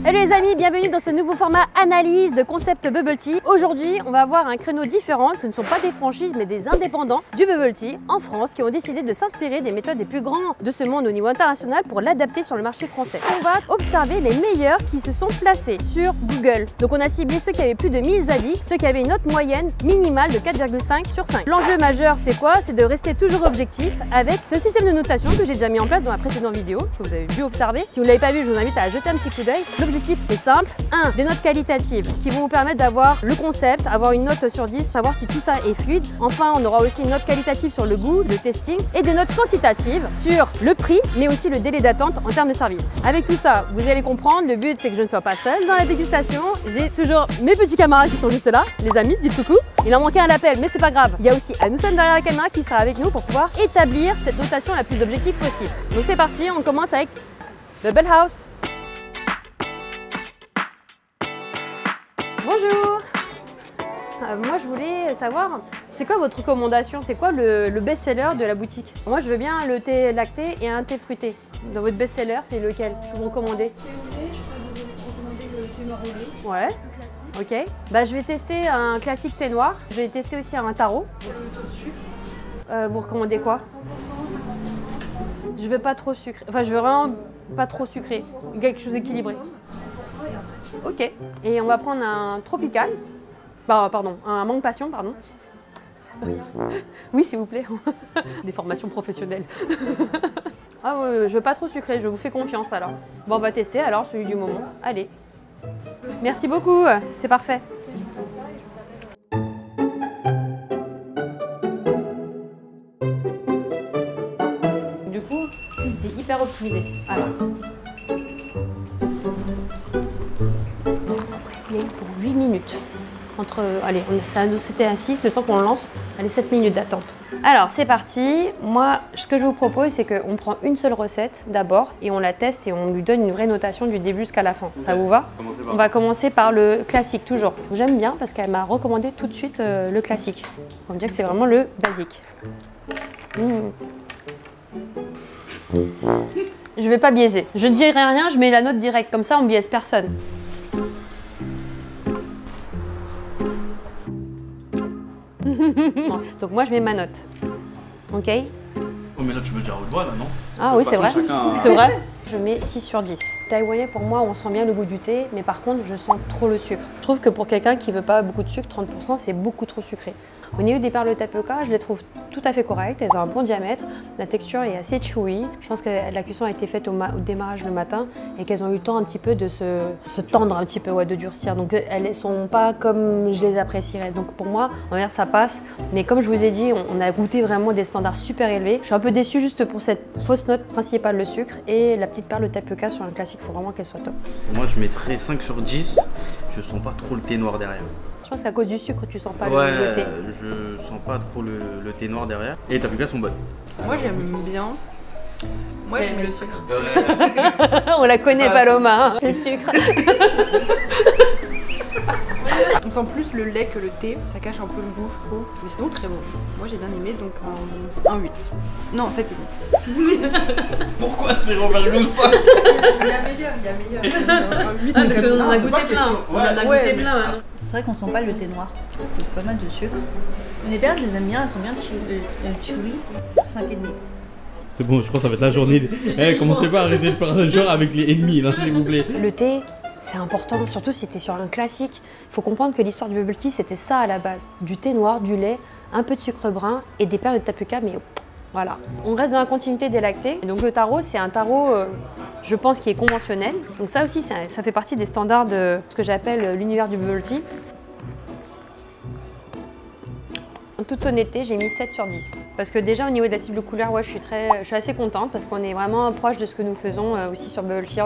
Hello les amis, bienvenue dans ce nouveau format analyse de concept bubble tea. Aujourd'hui, on va avoir un créneau différent. Ce ne sont pas des franchises, mais des indépendants du bubble tea en France qui ont décidé de s'inspirer des méthodes des plus grands de ce monde au niveau international pour l'adapter sur le marché français. On va observer les meilleurs qui se sont placés sur Google. Donc on a ciblé ceux qui avaient plus de 1000 avis, ceux qui avaient une note moyenne minimale de 4,5 sur 5. L'enjeu majeur, c'est quoi? C'est de rester toujours objectif avec ce système de notation que j'ai déjà mis en place dans la précédente vidéo, que vous avez vu observer. Si vous ne l'avez pas vu, je vous invite à jeter un petit coup d'œil. L'objectif est simple. 1. Des notes qualitatives qui vont vous permettre d'avoir le concept, avoir une note sur 10, savoir si tout ça est fluide. Enfin, on aura aussi une note qualitative sur le goût, le testing et des notes quantitatives sur le prix, mais aussi le délai d'attente en termes de service. Avec tout ça, vous allez comprendre, le but c'est que je ne sois pas seule dans la dégustation. J'ai toujours mes petits camarades qui sont juste là, les amis, dites coucou. Il en manquait un appel, mais c'est pas grave. Il y a aussi Anoussane derrière la caméra qui sera avec nous pour pouvoir établir cette notation la plus objective possible. Donc c'est parti, on commence avec Bubble House. Bonjour. Moi je voulais savoir, c'est quoi votre recommandation? C'est quoi le best-seller de la boutique? Moi je veux bien le thé lacté et un thé fruité. Dans votre best-seller, c'est lequel que vous recommandez? Thé au lait, je peux vous recommander le thé noir au lait. Ouais. Classique. Ok. Bah, je vais tester un classique thé noir. Je vais tester aussi un tarot. Trop de sucre. Vous recommandez quoi? 100%, 50%. Je veux pas trop sucré. Enfin, je veux vraiment pas trop sucré. Quelque chose d'équilibré. 100% et après Ok. Et on va prendre un tropical. Bah, pardon, un mangue passion, pardon. Oui, s'il vous plaît. Des formations professionnelles. Ah oui, je veux pas trop sucré. Je vous fais confiance alors. Bon, on va tester alors celui du moment. Allez. Merci beaucoup. C'est parfait. Du coup, c'est hyper optimisé. Alors. Pour 8 minutes. Allez, c'était à 6, le temps qu'on le lance, allez, 7 minutes d'attente. Alors, c'est parti. Moi, ce que je vous propose, c'est qu'on prend une seule recette d'abord et on la teste et on lui donne une vraie notation du début jusqu'à la fin. Ça vous va? On va commencer par le classique, toujours. J'aime bien parce qu'elle m'a recommandé tout de suite le classique. On va dire que c'est vraiment le basique. Je vais pas biaiser. Je ne dirai rien, je mets la note directe. Comme ça, on biaise personne. Donc moi je mets ma note. Ok. Oh mais là tu me dis à haute voix là, non? Ah oui, c'est vrai. Chacun... C'est vrai. Je mets 6 sur 10. Taïwanais, pour moi, on sent bien le goût du thé, mais par contre, je sens trop le sucre. Je trouve que pour quelqu'un qui veut pas beaucoup de sucre, 30%, c'est beaucoup trop sucré. Au niveau des perles de tapioca, je les trouve tout à fait correctes. Elles ont un bon diamètre. La texture est assez chewy. Je pense que la cuisson a été faite au démarrage le matin et qu'elles ont eu le temps un petit peu de se tendre un petit peu, ouais, de durcir. Donc elles ne sont pas comme je les apprécierais. Donc pour moi, on va dire ça passe. Mais comme je vous ai dit, on a goûté vraiment des standards super élevés. Je suis un peu déçue juste pour cette fausse note principale, le sucre, et la petite perle de tapioca sur un classique. Il faut vraiment qu'elle soit top. Moi je mettrais 5 sur 10. Je sens pas trop le thé noir derrière. Je pense qu'à cause du sucre, tu sens pas ouais, le thé. Je sens pas trop le thé noir derrière. Et les tapioca sont bonnes. Moi j'aime bien. Moi j'aime le sucre. On la connaît, Paloma, hein, le sucre. On sent plus le lait que le thé. Ça cache un peu le goût, je trouve. Mais sinon très bon. Moi j'ai bien aimé, donc un 8. Non, 7,5. Pourquoi t'es envers le 5? Il y a meilleur. Un 8, parce qu'on en a goûté plein. On en a goûté plein. Hein. C'est vrai qu'on sent pas le thé noir, il y a pas mal de sucre. Les perles, je les aime bien, elles sont bien chewy. 5,5. C'est bon, je crois que ça va être la journée. Commencez pas à arrêter de faire un genre avec les ennemis, là, s'il vous plaît. Le thé, c'est important, surtout si tu es sur un classique. Il faut comprendre que l'histoire du bubble tea, c'était ça à la base. Du thé noir, du lait, un peu de sucre brun et des perles de tapioca, mais voilà. On reste dans la continuité des lactés. Donc le tarot, c'est un tarot, je pense, qui est conventionnel. Donc ça aussi, ça fait partie des standards de ce que j'appelle l'univers du bubble tea. En toute honnêteté, j'ai mis 7 sur 10. Parce que déjà, au niveau de la cible couleur, ouais, je suis assez contente parce qu'on est vraiment proche de ce que nous faisons aussi sur Bubble Tea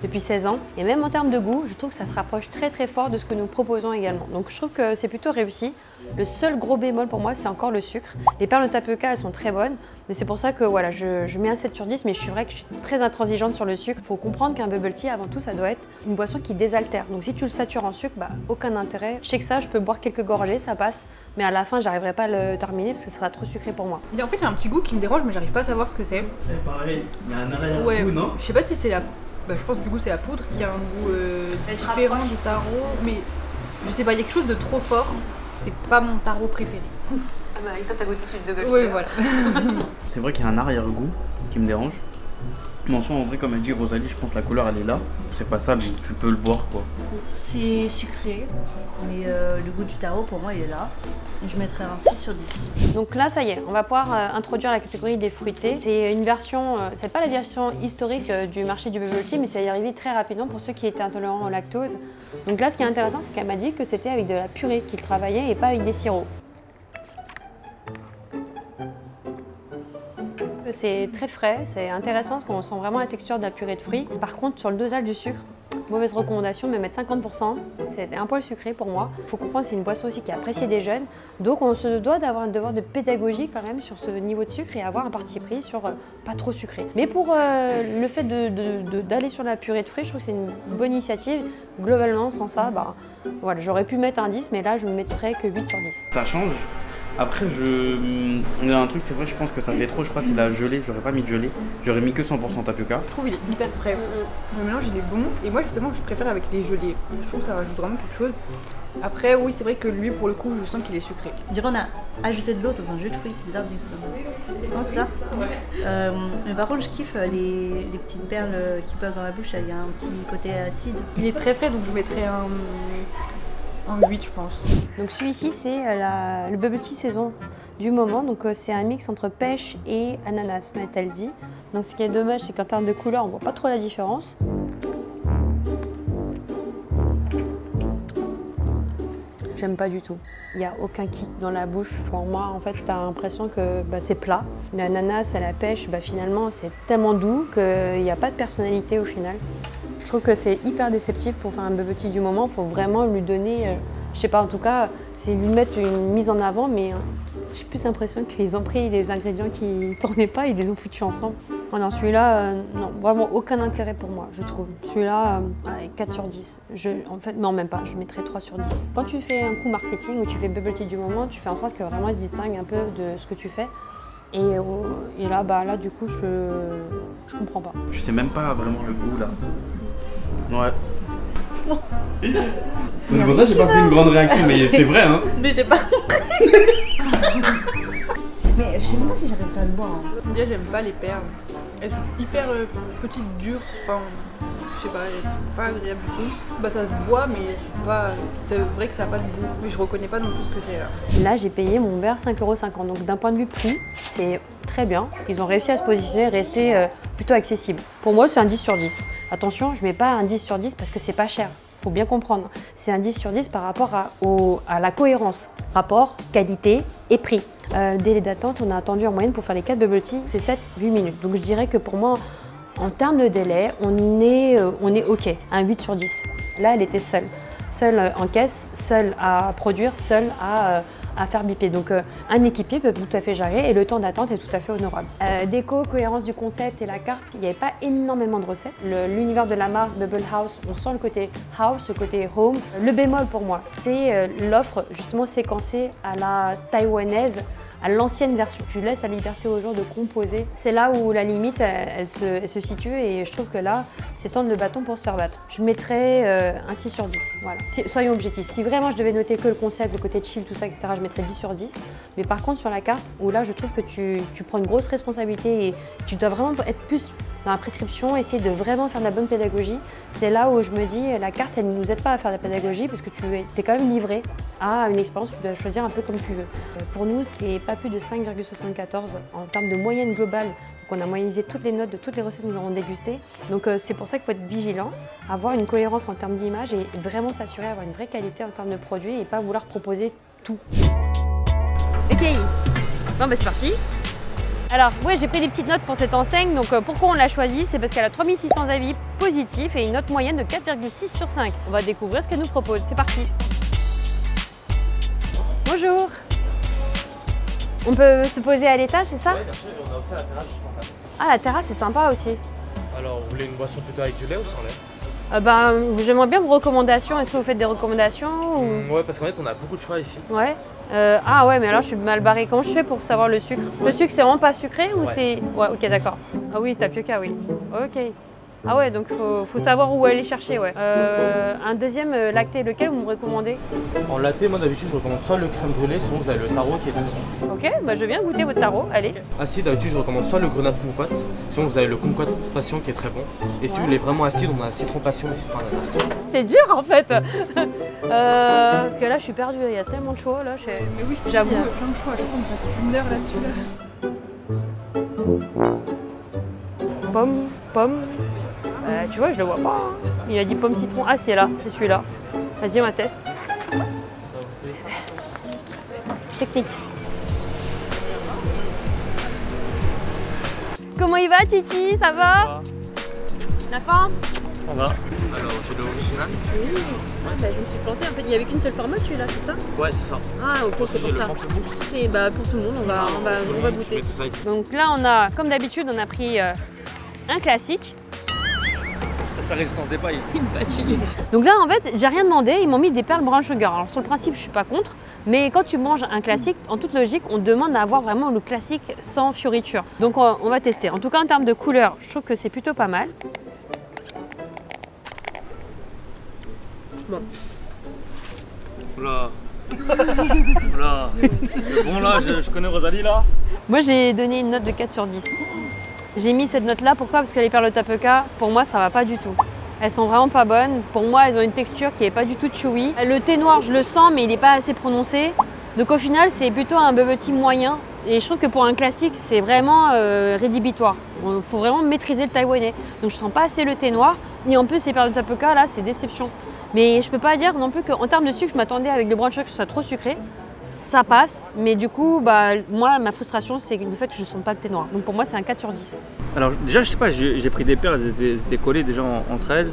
depuis 16 ans. Et même en termes de goût, je trouve que ça se rapproche très très fort de ce que nous proposons également. Donc je trouve que c'est plutôt réussi. Le seul gros bémol pour moi, c'est encore le sucre. Les perles de tapioca, elles sont très bonnes. Mais c'est pour ça que voilà, je mets un 7 sur 10, mais je suis vrai que je suis très intransigeante sur le sucre. Il faut comprendre qu'un bubble tea, avant tout, ça doit être une boisson qui désaltère. Donc si tu le satures en sucre, bah, aucun intérêt. Je sais que ça, je peux boire quelques gorgées, ça passe. Mais à la fin, j'arriverai pas à le terminer parce que ça sera trop sucré pour moi. Et en fait, il y a un petit goût qui me dérange, mais j'arrive pas à savoir ce que c'est. Pareil, il y a un arrière-goût, Ouais, non? je sais pas si c'est la Bah, je pense du coup c'est la poudre qui a un goût différent du taro, mais je sais pas, il y a quelque chose de trop fort. C'est pas mon taro préféré. Ah bah, quand t'as goûté celui de bubble tea. Oui, voilà. C'est vrai qu'il y a un arrière-goût qui me dérange. Mais en soi, en vrai, comme a dit Rosalie, je pense que la couleur elle est là. C'est pas ça, mais tu peux le boire quoi. C'est sucré, mais le goût du taro pour moi il est là. Je mettrais un 6 sur 10. Donc là, ça y est, on va pouvoir introduire la catégorie des fruités. C'est une version, c'est pas la version historique du marché du bubble tea, mais ça y est arrivé très rapidement pour ceux qui étaient intolérants au lactose. Donc là, ce qui est intéressant, c'est qu'elle m'a dit que c'était avec de la purée qu'il travaillait et pas avec des sirops. C'est très frais, c'est intéressant parce qu'on sent vraiment la texture de la purée de fruits. Par contre, sur le dosage du sucre, mauvaise recommandation, mais mettre 50%, c'est un poil sucré pour moi. Il faut comprendre que c'est une boisson aussi qui est appréciée des jeunes, donc on se doit d'avoir un devoir de pédagogie quand même sur ce niveau de sucre et avoir un parti pris sur pas trop sucré. Mais pour le fait d'aller sur la purée de fruits, je trouve que c'est une bonne initiative. Globalement, sans ça, bah, voilà, j'aurais pu mettre un 10, mais là je ne mettrais que 8 sur 10. Ça change. Après, il y a un truc, c'est vrai, je pense que ça fait trop, je crois, c'est la gelée. J'aurais pas mis de gelée, j'aurais mis que 100% tapioca. Je trouve qu'il est hyper frais. Le mélange il est bon. Et moi justement je préfère avec les gelées. Je trouve que ça rajoute vraiment quelque chose. Après oui c'est vrai que lui pour le coup je sens qu'il est sucré. Je dirais on a ajouté de l'eau dans un jus de fruits, c'est bizarre de dire ça. Non, c'est ça. Mais par contre je kiffe les petites perles qui passent dans la bouche, il y a un petit côté acide. Il est très frais donc je mettrais un 8 je pense. Donc celui-ci c'est le bubble tea saison du moment, donc c'est un mix entre pêche et ananas, m'a-t-elle dit. Donc ce qui est dommage c'est qu'en termes de couleur on voit pas trop la différence. J'aime pas du tout. Il n'y a aucun kick dans la bouche. Pour moi, en fait, tu as l'impression que c'est plat. L'ananas à la pêche, finalement, c'est tellement doux qu'il n'y a pas de personnalité au final. Je trouve que c'est hyper déceptif pour faire un bubble tea du moment. Il faut vraiment lui donner, je sais pas, en tout cas, c'est lui mettre une mise en avant, mais j'ai plus l'impression qu'ils ont pris les ingrédients qui ne tournaient pas et ils les ont foutus ensemble. Oh non, celui-là, non, vraiment aucun intérêt pour moi, je trouve. Celui-là, 4 sur 10. En fait, non, même pas, je mettrais 3 sur 10. Quand tu fais un coup marketing ou tu fais bubble tea du moment, tu fais en sorte que vraiment il se distingue un peu de ce que tu fais. Et là, là, du coup, je comprends pas. Je sais même pas vraiment le goût là. Ouais. C'est pour ça que j'ai pas fait une grande réaction, mais c'est vrai hein. Mais j'ai pas compris. Mais je sais même pas si j'arrive pas à le boire. Déjà j'aime pas les perles. Elles sont hyper petites, dures. Enfin, je sais pas, elles sont pas agréables du tout. Ça se boit, mais c'est vrai que ça a pas de goût. Mais je reconnais pas non plus ce que c'est là. Là, j'ai payé mon verre 5,50 €. Donc d'un point de vue prix, c'est très bien. Ils ont réussi à se positionner et rester plutôt accessible. Pour moi, c'est un 10 sur 10. Attention, je mets pas un 10 sur 10 parce que c'est pas cher. Faut bien comprendre. C'est un 10 sur 10 par rapport à la cohérence. Rapport, qualité et prix. Délai d'attente, on a attendu en moyenne pour faire les 4 bubble tea, c'est 7-8 minutes. Donc je dirais que pour moi, en termes de délai, on est OK, un 8 sur 10. Là, elle était seule. Seule en caisse, seule à produire, seule à faire biper. Donc un équipier peut tout à fait gérer et le temps d'attente est tout à fait honorable. Déco, cohérence du concept et la carte, il n'y avait pas énormément de recettes. L'univers de la marque Bubble House, on sent le côté house, le côté home. Le bémol pour moi, c'est l'offre justement séquencée à la taïwanaise, à l'ancienne version. Tu laisses la liberté aux gens de composer. C'est là où la limite, elle se situe et je trouve que là, c'est tendre le bâton pour se faire battre. Je mettrais un 6 sur 10. Voilà. Soyons objectifs. Si vraiment je devais noter que le concept, le côté chill, tout ça, etc., je mettrais 10 sur 10. Mais par contre, sur la carte, où là, je trouve que tu prends une grosse responsabilité et tu dois vraiment être plus dans la prescription, essayer de vraiment faire de la bonne pédagogie. C'est là où je me dis, la carte, elle ne nous aide pas à faire de la pédagogie parce que tu es quand même livré à une expérience, tu dois choisir un peu comme tu veux. Pour nous, c'est pas plus de 5,74 en termes de moyenne globale. Donc on a moyennisé toutes les notes de toutes les recettes que nous avons dégustées. Donc c'est pour ça qu'il faut être vigilant, avoir une cohérence en termes d'image et vraiment s'assurer d'avoir une vraie qualité en termes de produits et pas vouloir proposer tout. Ok, bon c'est parti. Alors, ouais, j'ai pris des petites notes pour cette enseigne. Donc, pourquoi on l'a choisie? C'est parce qu'elle a 3600 avis positifs et une note moyenne de 4,6 sur 5. On va découvrir ce qu'elle nous propose. C'est parti. Bonjour. On peut se poser à l'étage, c'est ça? Oui, bien sûr. Et on a aussi la terrasse juste en face. Ah, la terrasse, c'est sympa aussi. Alors, vous voulez une boisson plutôt avec du lait ou sans lait? J'aimerais bien vos recommandations. Est-ce que vous faites des recommandations ou... Ouais, parce qu'en fait, on a beaucoup de choix ici. Ouais. Ah ouais, mais alors je suis mal barrée. Comment je fais pour savoir le sucre? Le sucre, c'est vraiment pas sucré ou c'est... Ouais, ok, d'accord. Ah oui, tapioca, oui. Ok. Ah ouais, donc faut savoir où aller chercher, ouais. Un deuxième lacté, lequel vous me recommandez? En latte, moi d'habitude, je recommande soit le crème brûlée, soit vous avez le taro qui est dedans. Ok, bah je veux bien goûter votre taro, allez. Acide, d'habitude, je recommande soit le grenade kumquat, sinon vous avez le kumquat passion qui est très bon. Et si vous voulez vraiment acide, on a citron passion et citron ananas. C'est dur en fait. Parce que là, je suis perdue, il y a tellement de choix là. Mais oui, J'avoue. il y a plein de choix. À chaque fois, on passe une heure là-dessus. Là. Pomme. Tu vois, je le vois pas. Hein. Il a dit pomme citron. Ah, c'est là, c'est celui-là. Vas-y, on va tester. Technique. Comment il va, Titi? Ça va? La forme? On va. Alors, j'ai l'original. Oui. Ah, bah, je me suis plantée. En fait, il n'y avait qu'une seule format, celui-là, c'est ça? Ouais, c'est ça. Ah, ok, c'est pour J'ai ça. le pamplemousse. C'est bah, pour tout le monde, on va Je goûter. mets tout ça ici. Donc là, on a, comme d'habitude, on a pris un classique. Teste la résistance des pailles. Il me fatigue. Donc là, en fait, j'ai rien demandé, ils m'ont mis des perles brown sugar. Alors sur le principe, je suis pas contre, mais quand tu manges un classique, en toute logique, on demande à avoir vraiment le classique sans fioriture. Donc on va tester. En tout cas, en termes de couleur, je trouve que c'est plutôt pas mal. Bon. Oula. Oula. Bon là, je connais Rosalie là. Moi, j'ai donné une note de 4 sur 10. J'ai mis cette note-là, pourquoi? Parce que les perles tapioca, pour moi, ça va pas du tout. Elles sont vraiment pas bonnes. Pour moi, elles ont une texture qui est pas du tout chewy. Le thé noir, je le sens, mais il n'est pas assez prononcé. Donc au final, c'est plutôt un bubble tea moyen. Et je trouve que pour un classique, c'est vraiment rédhibitoire. Il faut vraiment maîtriser le taïwanais. Donc je sens pas assez le thé noir. Et en plus, ces perles de tapioca, là, c'est déception. Mais je peux pas dire non plus qu'en termes de sucre, je m'attendais avec le brown sugar que ce soit trop sucré. Ça passe, mais du coup, bah, moi, ma frustration, c'est le fait que je ne sens pas le thé noir. Donc pour moi, c'est un 4 sur 10. Alors déjà, je sais pas, j'ai pris des perles, elles étaient collées déjà entre elles.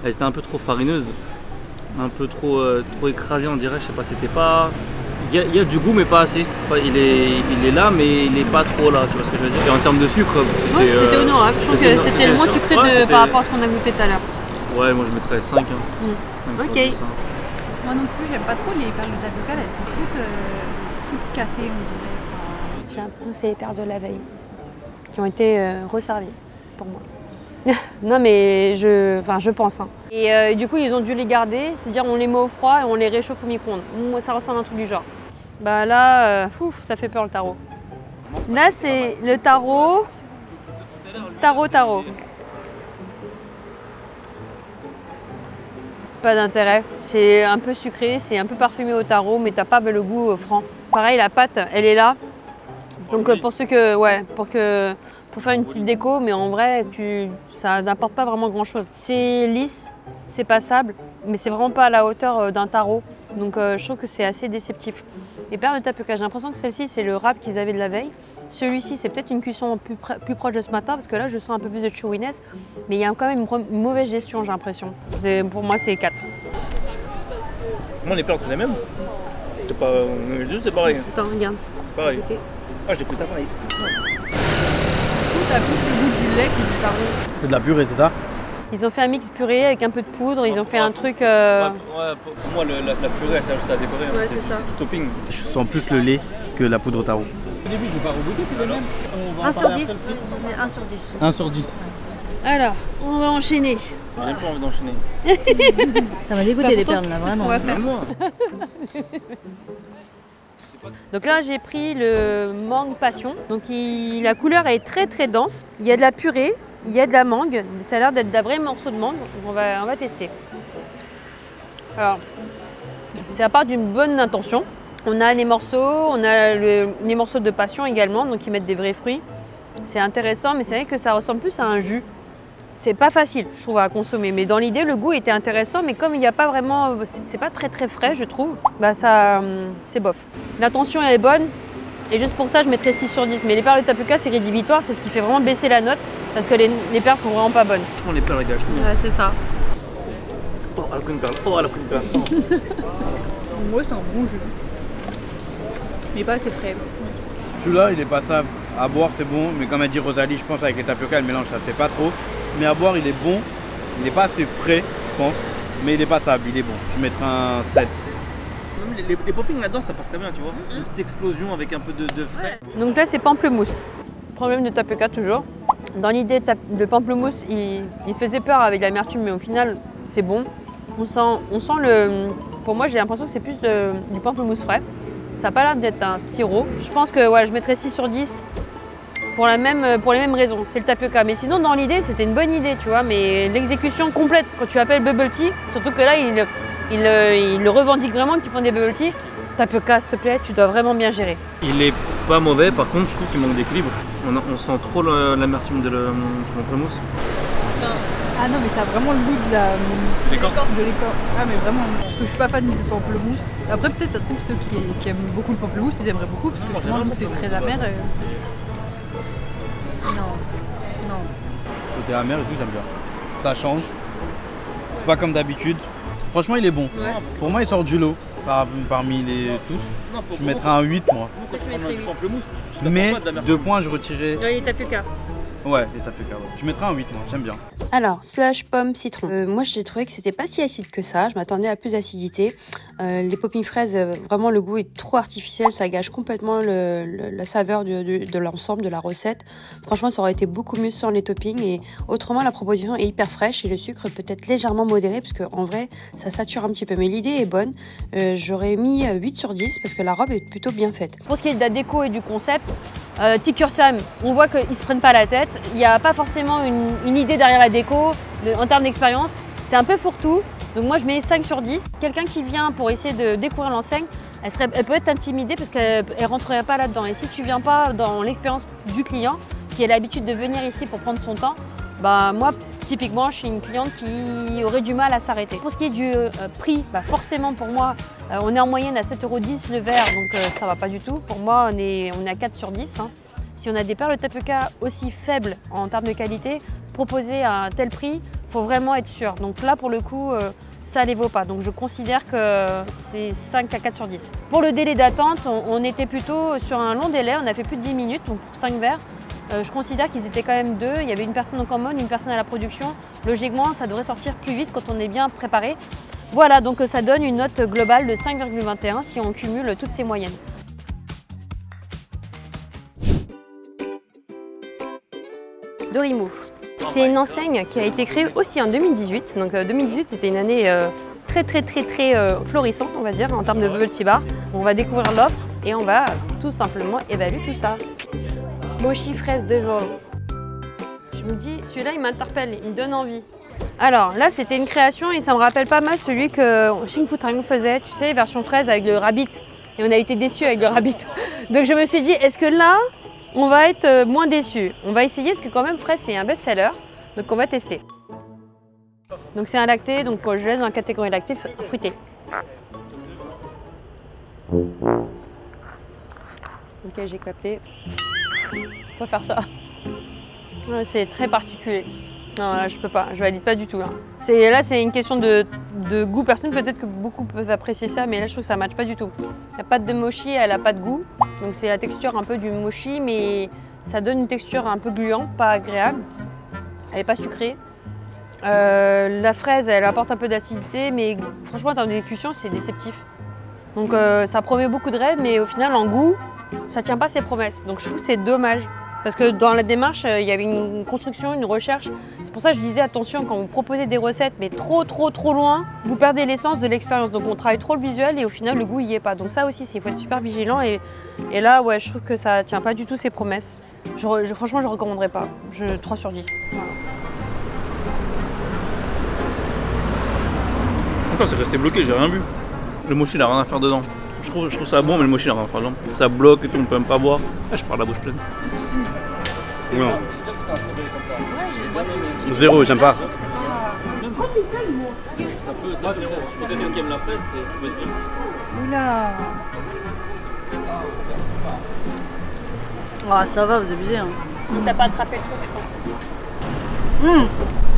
Elles étaient un peu trop farineuses, un peu trop écrasées, on dirait. Je sais pas, c'était pas... Il y a du goût, mais pas assez. Enfin, il est là, mais il n'est pas trop là, tu vois ce que je veux dire. Et en termes de sucre, c'était... Ouais, c'était honorable. Je trouve que c'était le moins sucré par rapport à ce qu'on a goûté tout à l'heure. Ouais, moi je mettrais 5. Hein. 5 Ok. sur 10, hein. Moi non plus, j'aime pas trop les perles de tapioca, elles sont toutes cassées, on dirait. Enfin, J'ai l'impression que c'est les perles de la veille qui ont été resservies pour moi. Non mais je pense. Hein. Et du coup ils ont dû les garder, se dire on les met au froid et on les réchauffe au micro-ondes. Moi ça ressemble à un truc du genre. Bah là, ça fait peur le taro. Là c'est le taro. Taro. Pas d'intérêt. C'est un peu sucré, c'est un peu parfumé au taro, mais t'as pas le goût franc. Pareil, la pâte, elle est là. Donc pour ceux que, pour faire une petite déco, mais en vrai, ça n'apporte pas vraiment grand-chose. C'est lisse, c'est passable, mais c'est vraiment pas à la hauteur d'un taro. Donc je trouve que c'est assez déceptif. Les perles de tapioca, j'ai l'impression que celle-ci, c'est le wrap qu'ils avaient de la veille. Celui-ci, c'est peut-être une cuisson plus proche de ce matin, parce que là, je sens un peu plus de chewiness, mais il y a quand même une mauvaise gestion, j'ai l'impression. Pour moi, c'est 4. Moi, les perles, c'est les mêmes. C'est pas... Les deux, c'est pareil. Attends, regarde. Pareil. Ok. Ah, j'ai pris ça pareil. je trouve que ça a plus le goût du lait que du taro. C'est de la purée, c'est ça? Ils ont fait un mix purée avec un peu de poudre, ils ont fait un truc... Ouais, pour moi, la purée, elle sert juste à décorer. Ouais, c'est ça. C'est du topping. Je sens plus le lait que la poudre au taro. Au début, je vais pas regoûter, c'est les mêmes. 1 sur 10. 1 sur 10. 1 sur 10. Alors, on va enchaîner. J'ai pas envie d'enchaîner. Ça m'a dégoûté les perles là, C'est ce qu'on vraiment. va faire. Moi. Donc là, j'ai pris le mangue passion. Donc la couleur est très très dense. Il y a de la purée, il y a de la mangue. Ça a l'air d'être d'un vrai morceau de mangue. Donc on va tester. Alors, c'est à part d'une bonne intention. On a les morceaux, on a les morceaux de passion également, donc ils mettent des vrais fruits. C'est intéressant, mais c'est vrai que ça ressemble plus à un jus. C'est pas facile, je trouve, à consommer. Mais dans l'idée, le goût était intéressant, mais comme il n'y a pas vraiment, c'est pas très très frais, je trouve. Bah ça, c'est bof. L'intention est bonne, et juste pour ça, je mettrais 6 sur 10. Mais les perles de tapioca, c'est rédhibitoire, c'est ce qui fait vraiment baisser la note, parce que les perles sont vraiment pas bonnes. Franchement, les perles, les gars, je trouve. Ouais, c'est ça. Oh, elle a pris une perle. Oh, elle a pris une perle. Moi, c'est un bon jus. Mais pas assez frais. Celui-là, il est passable. À boire, c'est bon, mais comme a dit Rosalie, je pense avec les tapioca, le mélange, ça ne fait pas trop. Mais à boire, il est bon. Il n'est pas assez frais, je pense. Mais il est passable, il est bon. Je mettrai un 7. Les poppings là-dedans, ça passe très bien, tu vois. Une petite explosion avec un peu de frais. Donc là, c'est pamplemousse. Problème de tapioca toujours. Dans l'idée de pamplemousse, il faisait peur avec l'amertume, mais au final, c'est bon. On sent le... Pour moi, j'ai l'impression que c'est plus du pamplemousse frais. Ça n'a pas l'air d'être un sirop. Je pense que ouais, je mettrais 6 sur 10 pour les mêmes raisons. C'est le tapioca. Mais sinon, dans l'idée, c'était une bonne idée, tu vois. Mais l'exécution complète, quand tu appelles bubble tea, surtout que là, il le revendique vraiment qu'ils font des bubble tea. Tapioca, s'il te plaît, tu dois vraiment bien gérer. Il est pas mauvais, par contre, je trouve qu'il manque d'équilibre. On sent trop l'amertume de pamplemousse. Ah non, mais ça a vraiment le goût de L'écorce. de l'écorce. Ah, mais vraiment. Parce que je suis pas fan du pamplemousse. Après, peut-être ça se trouve ceux qui aiment beaucoup le pamplemousse, ils aimeraient beaucoup parce que justement, vu que c'est très amer. Non. Côté amer et tout, j'aime bien. Ça change. C'est pas comme d'habitude. Franchement, il est bon. Ouais. Pour moi, il sort du lot parmi les tous. Non, Je mettrais un 8 moi. Quand tu prends du pamplemousse, tu Mais pas d'amertume. 2 points, je retirais. Là, il est tapioca. Ouais, les tapioca. Ouais. Je mettrais un 8 moi, j'aime bien. Alors, slush, pomme, citron. Moi, j'ai trouvé que c'était pas si acide que ça. Je m'attendais à plus d'acidité. Les popping fraises, vraiment, le goût est trop artificiel. Ça gâche complètement la saveur de l'ensemble de la recette. Franchement, ça aurait été beaucoup mieux sans les toppings. Et autrement, la proposition est hyper fraîche et le sucre peut être légèrement modéré parce qu'en vrai, ça sature un petit peu. Mais l'idée est bonne. J'aurais mis 8 sur 10 parce que la robe est plutôt bien faite. Pour ce qui est de la déco et du concept, Tikkur Sam, on voit qu'ils se prennent pas la tête. Il n'y a pas forcément une idée derrière la déco en termes d'expérience. C'est un peu fourre-tout. Donc moi je mets 5 sur 10. Quelqu'un qui vient pour essayer de découvrir l'enseigne, elle peut être intimidée parce qu'elle ne rentrerait pas là-dedans. Et si tu viens pas dans l'expérience du client, qui a l'habitude de venir ici pour prendre son temps, bah moi typiquement je suis une cliente qui aurait du mal à s'arrêter. Pour ce qui est du prix, bah forcément pour moi on est en moyenne à 7,10 € le verre, donc ça va pas du tout. Pour moi on est à 4 sur 10. Hein. Si on a des perles de tapioca aussi faibles en termes de qualité, proposer à un tel prix, il faut vraiment être sûr. Donc là, pour le coup, ça ne les vaut pas. Donc je considère que c'est 5 à 4 sur 10. Pour le délai d'attente, on était plutôt sur un long délai. On a fait plus de 10 minutes, donc pour 5 verres. Je considère qu'ils étaient quand même 2. Il y avait une personne en commande, une personne à la production. Logiquement, ça devrait sortir plus vite quand on est bien préparé. Voilà, donc ça donne une note globale de 5,21 si on cumule toutes ces moyennes. Dorimo. C'est une enseigne qui a été créée aussi en 2018. Donc 2018 c'était une année très florissante, on va dire, en termes de bubble tea bar. On va découvrir l'offre et on va tout simplement évaluer tout ça. Mochi fraise de vol. Je me dis, celui-là il m'interpelle, il me donne envie. Alors là c'était une création et ça me rappelle pas mal celui que Xing Fu Tang faisait, tu sais, version fraise avec le rabbit. Et on a été déçus avec le rabbit. Donc je me suis dit, est-ce que là, on va être moins déçus. On va essayer parce que quand même fraise c'est un best-seller, donc on va tester. Donc c'est un lacté, donc je laisse dans la catégorie lacté fruité. Ok, j'ai capté. On va faire ça. Ouais, c'est très particulier. Non, là je peux pas, je valide pas du tout. Là c'est une question de goût personnel, peut-être que beaucoup peuvent apprécier ça, mais là je trouve que ça ne matche pas du tout. La pâte de mochi, elle n'a pas de goût, donc c'est la texture un peu du mochi, mais ça donne une texture un peu gluante, pas agréable. Elle n'est pas sucrée. La fraise, elle apporte un peu d'acidité, mais franchement en termes d'exécution, c'est déceptif. Donc ça promet beaucoup de rêves, mais au final en goût, ça ne tient pas ses promesses. Donc je trouve que c'est dommage. Parce que dans la démarche, il y avait une construction, une recherche. C'est pour ça que je disais attention, quand vous proposez des recettes, mais trop loin, vous perdez l'essence de l'expérience. Donc on travaille trop le visuel et au final, le goût n'y est pas. Donc ça aussi, il faut être super vigilant. Et là, ouais, je trouve que ça ne tient pas du tout ses promesses. Franchement, je ne recommanderais pas. 3 sur 10. Voilà. Attends, c'est resté bloqué, j'ai rien bu. Le mochi, il n'a rien à faire dedans. Je trouve ça bon, mais le mochi, il n'a rien à faire dedans. Ça bloque et tout, on peut même pas boire. Ah, je parle la bouche pleine. Non. 0, j'aime pas. Ça peut faire. Pour quelqu'un qui aime la fraise, ça peut être bien. Oula. Ah, ça va, vous abusez. Hein. T'as pas attrapé le truc, je pense.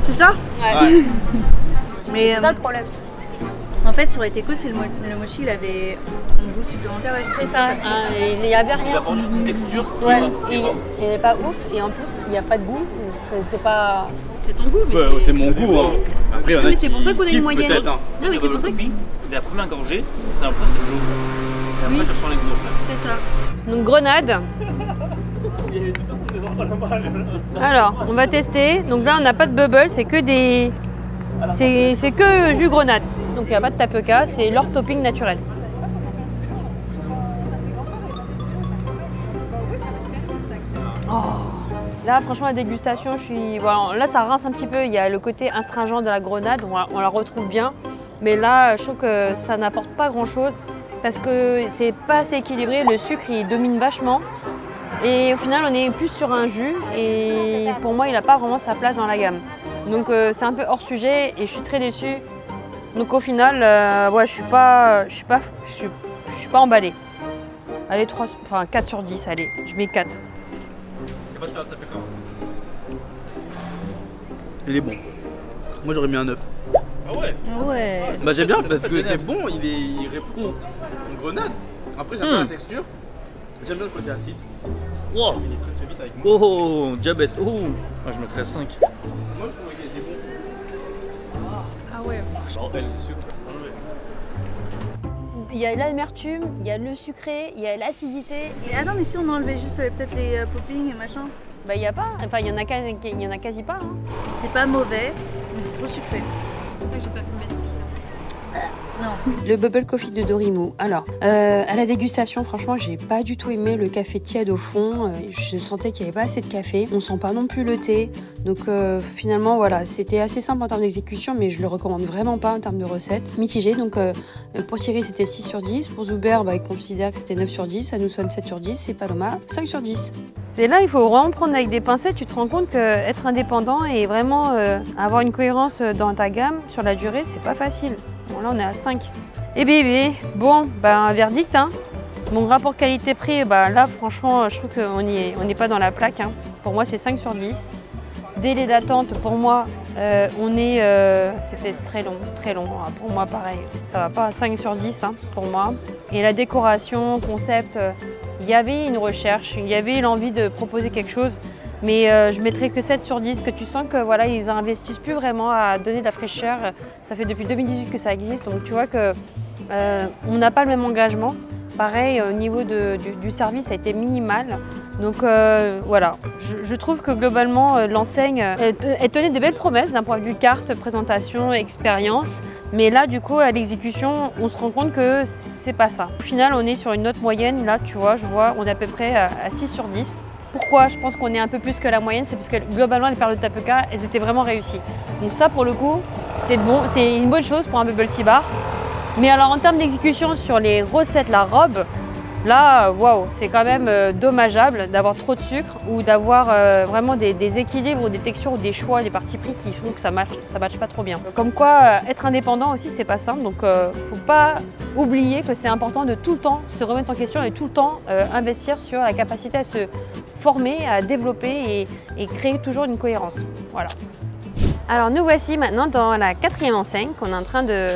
C'est ça? Ouais. Mais c'est ça le problème. En fait, ça aurait été cool si le mochi il avait un goût supplémentaire. C'est ça, il n'y avait rien. Il apporte juste une texture. Ouais, il n'est pas ouf et en plus il n'y a pas de goût. C'est pas. C'est ton goût, mais Ouais, c'est mon goût. Hein. Après, mais c'est pour ça qu'on a une moyenne. Peut-être, hein. Non, mais c'est pour ça que. La première gorgée, t'as l'impression que c'est de l'eau. Et après, tu ressens les goûts. C'est ça. Donc grenade, Alors, on va tester. Donc là, on n'a pas de bubble, c'est que des... C'est que jus grenade. Donc il n'y a pas de tapioca, c'est leur topping naturel. Oh. Là, franchement, la dégustation, je suis... Voilà, là, ça rince un petit peu. Il y a le côté astringent de la grenade, on la retrouve bien. Mais là, je trouve que ça n'apporte pas grand-chose parce que c'est pas assez équilibré. Le sucre, il domine vachement. Et au final, on est plus sur un jus. Et pour moi, il n'a pas vraiment sa place dans la gamme. Donc c'est un peu hors sujet et je suis très déçue. Donc au final, ouais, je suis pas emballée. Allez, 4 sur 10, allez, je mets 4. Il est bon. Moi j'aurais mis un 9. Ah ouais? Ouais. Bah j'aime bien parce que c'est bon, il répond aux grenades. Après j'aime bien la texture. J'aime bien le côté acide. Wow. Ça finit très très vite avec moi. Oh, diabète. Oh. Moi, je mettrais 5. Moi je trouvais qu'il était bon. Ah ouais. Alors, elle, le sucre, c'est pas mauvais. Il y a l'amertume, il y a le sucré, il y a l'acidité. Et attends, mais si on enlevait juste peut-être les poppings et machin. Bah il y a pas, enfin il y en a quasi pas. Hein. C'est pas mauvais, mais c'est trop sucré. C'est pour ça que j'ai pas pu mettre. Non. Le bubble coffee de Dorimo. Alors, à la dégustation, franchement, j'ai pas du tout aimé le café tiède au fond. Je sentais qu'il y avait pas assez de café. On sent pas non plus le thé. Donc finalement, voilà, c'était assez simple en termes d'exécution, mais je le recommande vraiment pas en termes de recettes. Mitigé. Donc pour Thierry, c'était 6 sur 10. Pour Zuber, bah, il considère que c'était 9 sur 10. Ça nous sonne 7 sur 10. Et Paloma, 5 sur 10. C'est là, il faut vraiment prendre avec des pincettes. Tu te rends compte qu'être indépendant et vraiment avoir une cohérence dans ta gamme sur la durée, c'est pas facile. Bon, là, on est à 5. Et bébé, bon, bah, un verdict. Hein. Mon rapport qualité-prix, bah, là, franchement, je trouve qu'on n'est pas dans la plaque. Hein. Pour moi, c'est 5 sur 10. Délai d'attente, pour moi, c'était très long, très long. Pour moi, pareil, ça va pas à 5 sur 10 hein, pour moi. Et la décoration, concept, il y avait une recherche, il y avait l'envie de proposer quelque chose. Mais je mettrais que 7 sur 10, que tu sens que voilà, ils investissent plus vraiment à donner de la fraîcheur. Ça fait depuis 2018 que ça existe, donc tu vois que on n'a pas le même engagement. Pareil, au niveau du service, ça a été minimal. Donc voilà, je trouve que globalement, l'enseigne, elle tenait des belles promesses d'un point de vue carte, présentation, expérience. Mais là, du coup, à l'exécution, on se rend compte que c'est pas ça. Au final, on est sur une note moyenne. Là, tu vois, on est à peu près à 6 sur 10. Pourquoi je pense qu'on est un peu plus que la moyenne, c'est parce que globalement les perles de tapioca, elles étaient vraiment réussies. Donc ça pour le coup, c'est bon, c'est une bonne chose pour un bubble tea bar. Mais alors en termes d'exécution sur les recettes, la robe, là, waouh, c'est quand même dommageable d'avoir trop de sucre ou d'avoir vraiment des équilibres ou des textures ou des choix, des partis pris qui font que ça matche pas trop bien. Comme quoi, être indépendant aussi, c'est pas simple. Donc faut pas oublier que c'est important de tout le temps se remettre en question et tout le temps investir sur la capacité à se former, à développer et créer toujours une cohérence. Voilà. Alors nous voici maintenant dans la 4e enseigne qu'on est en train de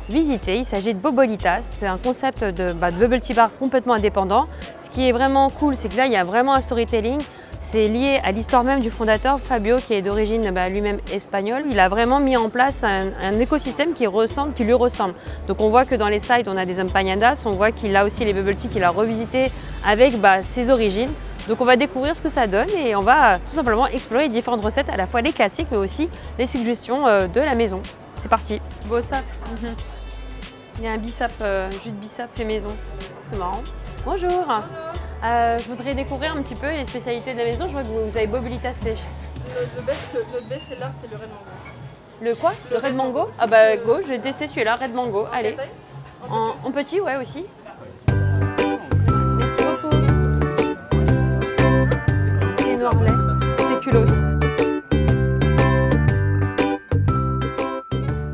visiter. Il s'agit de Bobolitas. C'est un concept de bubble tea bar complètement indépendant. Ce qui est vraiment cool, c'est que là, il y a vraiment un storytelling. C'est lié à l'histoire même du fondateur, Fabio, qui est d'origine lui-même espagnol. Il a vraiment mis en place un écosystème qui lui ressemble. Donc on voit que dans les sides, on a des empanadas, on voit qu'il a aussi les bubble tea qu'il a revisité avec ses origines. Donc on va découvrir ce que ça donne et on va tout simplement explorer différentes recettes, à la fois les classiques, mais aussi les suggestions de la maison. C'est parti. Beau sap. Il y a un bissap, jus de bissap fait maison. C'est marrant. Bonjour. Je voudrais découvrir un petit peu les spécialités de la maison. Je vois que vous avez Bobolitas pêche. Le best-seller, c'est le Red Mango. Le quoi? Le Red Mango? Ah bah go, je vais tester celui-là, Red Mango. Allez. En petit, ouais aussi. Merci beaucoup. Et noirlet. Spéculoos.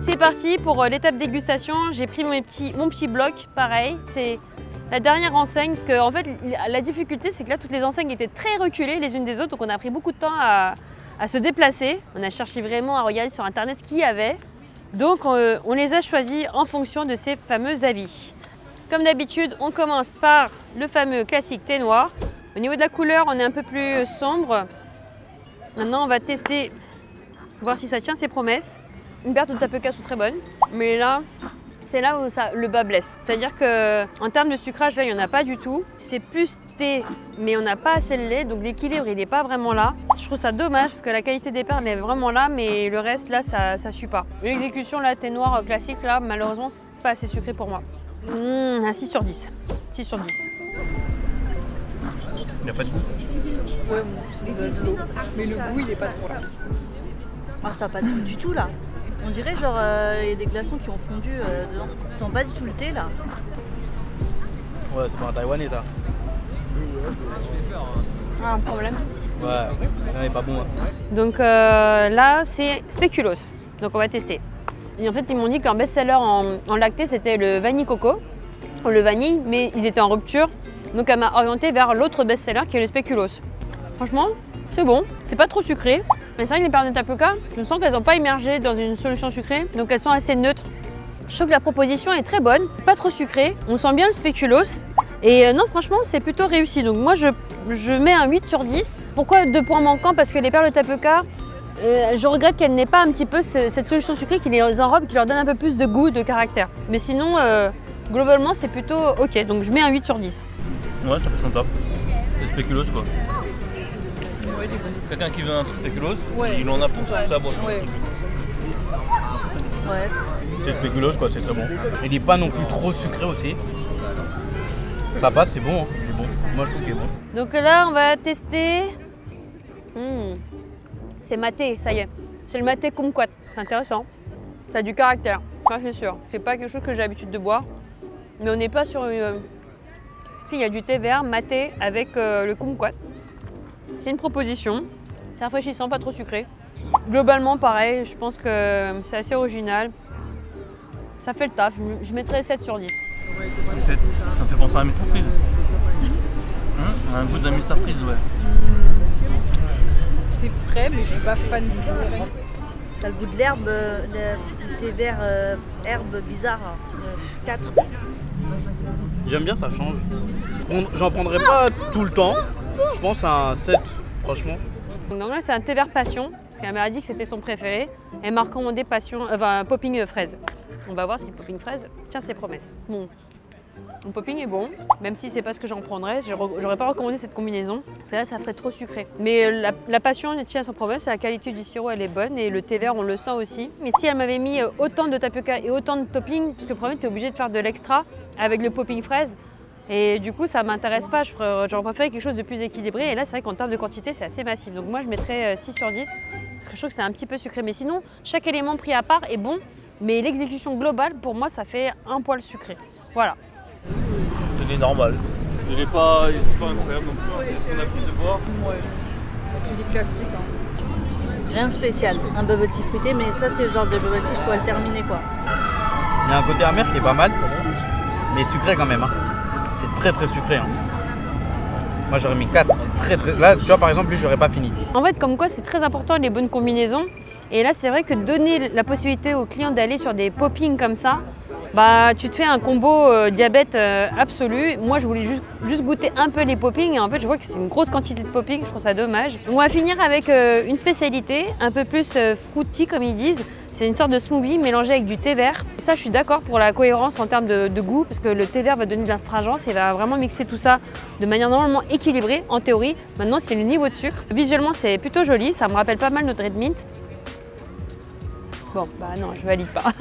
C'est parti pour l'étape dégustation. J'ai pris mon petit bloc, pareil. C'est la dernière enseigne, parce que en fait, la difficulté, c'est que là, toutes les enseignes étaient très reculées les unes des autres, donc on a pris beaucoup de temps à se déplacer. On a cherché vraiment à regarder sur Internet ce qu'il y avait. Donc, on les a choisis en fonction de ces fameux avis. Comme d'habitude, on commence par le fameux classique thé noir. Au niveau de la couleur, on est un peu plus sombre. Maintenant, on va tester, voir si ça tient ses promesses. Les perles de tapioca sont très bonnes, mais là, c'est là où le bas blesse. C'est-à-dire qu'en termes de sucrage, là, il n'y en a pas du tout. C'est plus thé, mais on n'a pas assez de lait, donc l'équilibre, il n'est pas vraiment là. Je trouve ça dommage parce que la qualité des perles est vraiment là, mais le reste, là, ça ne suit pas. L'exécution, là, thé noir classique, là, malheureusement, c'est pas assez sucré pour moi. Un 6 sur 10. 6 sur 10. Il n'y a pas de goût. Ouais, bon, c'est de l'eau. Mais le goût, il est pas trop là. Ah, ça n'a pas de goût du tout là. On dirait genre il y a des glaçons qui ont fondu dedans. Tu sens pas du tout le thé là. Ouais, c'est pas un taïwanais ça. Ah, un problème. Ouais, ça n'est pas bon. Hein. Donc là, c'est spéculoos. Donc on va tester. Et en fait, ils m'ont dit qu'un best-seller en lacté, c'était le vanille coco, ou le vanille, mais ils étaient en rupture. Donc elle m'a orienté vers l'autre best-seller qui est le spéculoos. Franchement, c'est bon, c'est pas trop sucré. Mais c'est vrai que les perles de tapioca, je sens qu'elles n'ont pas immergé dans une solution sucrée, donc elles sont assez neutres. Je trouve que la proposition est très bonne, pas trop sucrée, on sent bien le spéculoos. Et non, franchement, c'est plutôt réussi. Donc moi, je mets un 8 sur 10. Pourquoi 2 points manquants? Parce que les perles de tapioca, je regrette qu'elles n'aient pas un petit peu cette solution sucrée qui les enrobe, qui leur donne un peu plus de goût, de caractère. Mais sinon, globalement, c'est plutôt ok. Donc je mets un 8 sur 10. Ouais, ça fait son taf. C'est spéculoos quoi. Quelqu'un qui veut un truc spéculoos, il en a pour sa boisson. Ouais. Ouais. C'est spéculoos quoi, c'est très bon. Il n'est pas non plus trop sucré aussi. Ça passe, c'est bon, hein. Il est bon. Moi je trouve qu'il est bon. Donc là, on va tester. C'est maté, ça y est. C'est le maté kumquat. C'est intéressant. Ça a du caractère, ça c'est sûr. C'est pas quelque chose que j'ai l'habitude de boire. Mais on n'est pas sur une. Si, il y a du thé vert maté avec le kumquat. C'est une proposition. C'est rafraîchissant, pas trop sucré. Globalement, pareil, je pense que c'est assez original. Ça fait le taf. Je mettrais 7 sur 10. 7, ça me fait penser à un Mr Freeze. Un goût d'un Mr Freeze, ouais. C'est frais, mais je suis pas fan du tout. T'as le goût de l'herbe, le thé vert herbe bizarre. 4. J'aime bien, ça change. J'en prendrai pas tout le temps. Je pense à un 7, franchement. Donc là, c'est un thé vert passion, parce qu'elle m'a dit que c'était son préféré. Elle m'a recommandé popping fraise. On va voir si le popping fraise tient ses promesses. Bon, mon popping est bon, même si c'est pas ce que j'en prendrais. J'aurais pas recommandé cette combinaison, parce que là, ça ferait trop sucré. Mais la passion tient à son promesse, la qualité du sirop, elle est bonne, et le thé vert, on le sent aussi. Mais si elle m'avait mis autant de tapioca et autant de topping, parce que le problème, tu es obligé de faire de l'extra avec le popping fraise, et du coup, ça ne m'intéresse pas. J'aurais préféré quelque chose de plus équilibré. Et là, c'est vrai qu'en termes de quantité, c'est assez massif. Donc moi, je mettrais 6 sur 10, parce que je trouve que c'est un petit peu sucré. Mais sinon, chaque élément pris à part est bon. Mais l'exécution globale, pour moi, ça fait un poil sucré. Voilà. Il est normal. Il est pas incroyable non plus. Est-ce qu'on a plus de boire? Ouais. Il est classique. Hein. Rien de spécial. Un bubble tea fruité, mais ça, c'est le genre de bubble tea, je pourrais le terminer quoi. Il y a un côté amer qui est pas mal, mais sucré quand même. Hein. C'est très très sucré. Hein. Moi j'aurais mis 4, c'est très très. Là, tu vois, par exemple, lui, j'aurais pas fini. En fait, comme quoi, c'est très important les bonnes combinaisons. Et là, c'est vrai que donner la possibilité aux clients d'aller sur des poppings comme ça, bah, tu te fais un combo diabète absolu. Moi, je voulais juste goûter un peu les poppings. Et en fait, je vois que c'est une grosse quantité de popping. Je trouve ça dommage. Donc, on va finir avec une spécialité, un peu plus fruity, comme ils disent. C'est une sorte de smoothie mélangé avec du thé vert. Ça, je suis d'accord pour la cohérence en termes de goût, parce que le thé vert va donner de l'astringence et va vraiment mixer tout ça de manière normalement équilibrée, en théorie. Maintenant, c'est le niveau de sucre. Visuellement, c'est plutôt joli. Ça me rappelle pas mal notre Red Mint. Bon, bah non, je valide pas.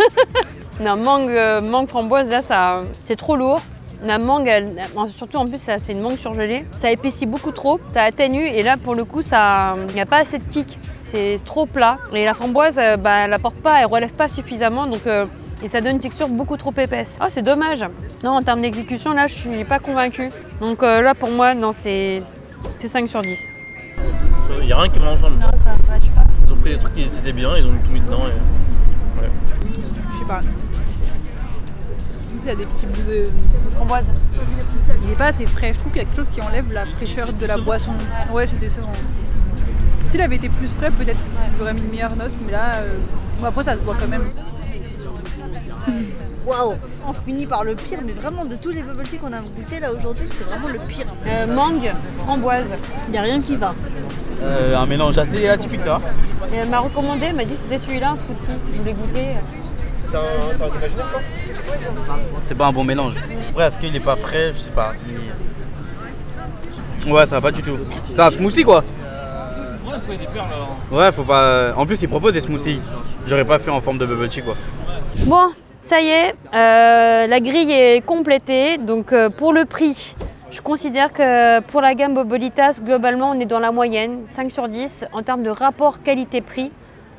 Non, mangue framboise, là, c'est trop lourd. La mangue, surtout en plus, c'est une mangue surgelée. Ça épaissit beaucoup trop, ça atténue et là, pour le coup, il n'y a pas assez de kick. C'est trop plat. Et la framboise, bah, elle n'apporte pas, elle relève pas suffisamment. Donc, et ça donne une texture beaucoup trop épaisse. Oh, c'est dommage. Non, en termes d'exécution, là, je suis pas convaincue. Donc là, pour moi, non, c'est 5 sur 10. Il n'y a rien qui va ensemble. Non, ça ne matche pas. Ils ont pris des trucs qui étaient bien, ils ont tout mis dedans. Et... Ouais. Je sais pas. Il y a des petits bouts de Framboise. Il n'est pas assez frais. Je trouve qu'il y a quelque chose qui enlève la fraîcheur de la boisson. Ouais, c'est décevant. S'il avait été plus frais, peut-être j'aurais mis une meilleure note. Mais là, bon, après, ça se boit quand même. Waouh, on finit par le pire, mais vraiment de tous les bubble tea qu'on a goûté là aujourd'hui, c'est vraiment le pire. Mangue, framboise. Il n'y a rien qui va. Un mélange assez atypique là. Et elle m'a recommandé, elle m'a dit que c'était celui-là, un fruity. Je voulais goûter. T'as un imaginaire toi? C'est pas un bon mélange. Après, est-ce qu'il est pas frais? Je sais pas. Ouais, ça va pas du tout. C'est un smoothie quoi. Ouais, faut pas. En plus, ils proposent des smoothies. J'aurais pas fait en forme de bubble tea quoi. Bon, ça y est, la grille est complétée. Donc pour le prix, je considère que pour la gamme Bobolitas, globalement, on est dans la moyenne, 5 sur 10 en termes de rapport qualité-prix.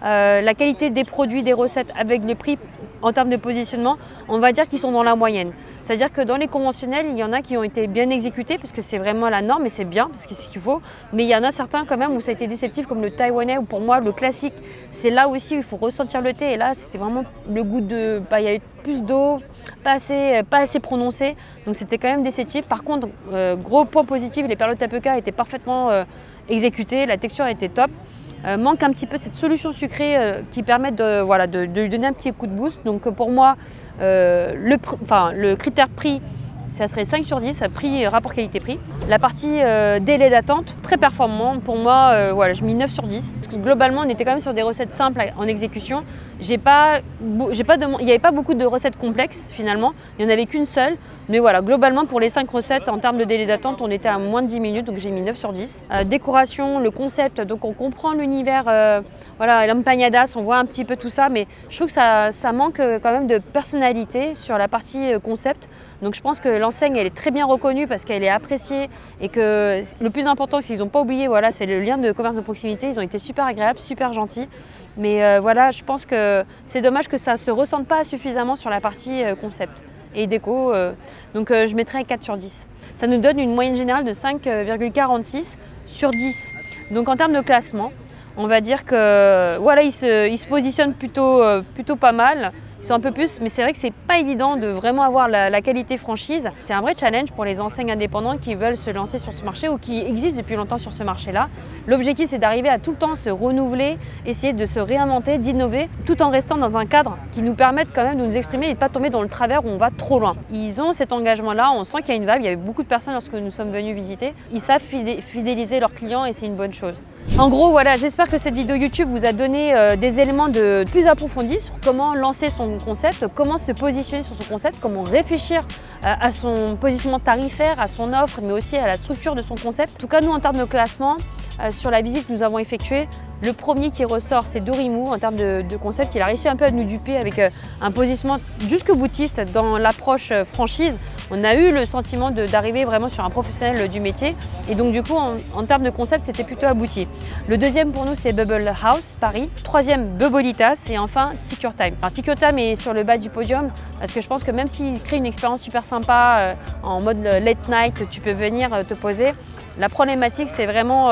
La qualité des produits, des recettes avec le prix en termes de positionnement, on va dire qu'ils sont dans la moyenne. C'est-à-dire que dans les conventionnels, il y en a qui ont été bien exécutés puisque c'est vraiment la norme et c'est bien parce que c'est ce qu'il faut. Mais il y en a certains quand même où ça a été déceptif comme le taïwanais ou pour moi le classique. C'est là aussi où il faut ressentir le thé et là c'était vraiment le goût de... il y a eu plus d'eau, pas assez prononcé. Donc c'était quand même déceptif. Par contre, gros point positif, les perles de tapioca étaient parfaitement exécutées, la texture était top. Manque un petit peu cette solution sucrée qui permet de lui donner un petit coup de boost. Donc pour moi, le critère prix, ça serait 5 sur 10, prix, rapport qualité-prix. La partie délai d'attente, très performant. Pour moi, je mets 9 sur 10. Parce que globalement, on était quand même sur des recettes simples en exécution. Il n'y avait pas beaucoup de recettes complexes finalement. Il n'y en avait qu'une seule. Mais voilà, globalement, pour les 5 recettes, en termes de délai d'attente, on était à moins de 10 minutes. Donc j'ai mis 9 sur 10. Décoration, le concept, donc on comprend l'univers, l'empanadas, on voit un petit peu tout ça. Mais je trouve que ça manque quand même de personnalité sur la partie concept. Donc je pense que l'enseigne elle est très bien reconnue parce qu'elle est appréciée et que le plus important c'est qu'ils n'ont pas oublié, c'est le lien de commerce de proximité. Ils ont été super agréables, super gentils. Mais je pense que c'est dommage que ça ne se ressente pas suffisamment sur la partie concept et déco. Donc je mettrais 4 sur 10. Ça nous donne une moyenne générale de 5,46 sur 10. Donc en termes de classement, on va dire que ils se positionnent plutôt pas mal. Ils sont un peu plus, mais c'est vrai que c'est pas évident de vraiment avoir la qualité franchise. C'est un vrai challenge pour les enseignes indépendantes qui veulent se lancer sur ce marché ou qui existent depuis longtemps sur ce marché-là. L'objectif, c'est d'arriver à tout le temps se renouveler, essayer de se réinventer, d'innover, tout en restant dans un cadre qui nous permette quand même de nous exprimer et de ne pas tomber dans le travers où on va trop loin. Ils ont cet engagement-là, on sent qu'il y a une vibe, il y avait beaucoup de personnes lorsque nous sommes venus visiter. Ils savent fidéliser leurs clients et c'est une bonne chose. En gros, j'espère que cette vidéo YouTube vous a donné des éléments plus approfondis sur comment lancer son concept, comment se positionner sur son concept, comment réfléchir à son positionnement tarifaire, à son offre, mais aussi à la structure de son concept. En tout cas, nous, en termes de classement, sur la visite que nous avons effectuée, le premier qui ressort, c'est Dorimou en termes de concept. Il a réussi un peu à nous duper avec un positionnement jusque boutiste dans l'approche franchise. On a eu le sentiment d'arriver vraiment sur un professionnel du métier. Et donc du coup, en termes de concept, c'était plutôt abouti. Le deuxième pour nous, c'est Bubble House, Paris. Troisième, Bobolitas. Et enfin, Take Your Time. Alors Take Your Time est sur le bas du podium parce que je pense que même s'il crée une expérience super sympa en mode late night, tu peux venir te poser. La problématique, c'est vraiment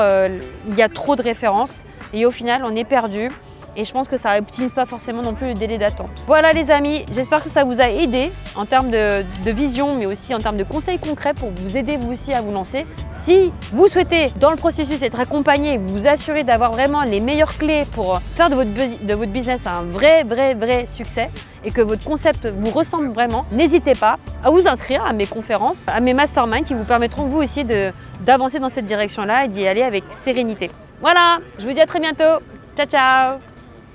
il y a trop de références et au final, on est perdu. Et je pense que ça n'optimise pas forcément non plus le délai d'attente. Voilà les amis, j'espère que ça vous a aidé en termes de vision, mais aussi en termes de conseils concrets pour vous aider vous aussi à vous lancer. Si vous souhaitez dans le processus être accompagné, vous assurer d'avoir vraiment les meilleures clés pour faire de votre business un vrai succès et que votre concept vous ressemble vraiment, n'hésitez pas à vous inscrire à mes conférences, à mes masterminds qui vous permettront vous aussi d'avancer dans cette direction-là et d'y aller avec sérénité. Voilà, je vous dis à très bientôt. Ciao, ciao!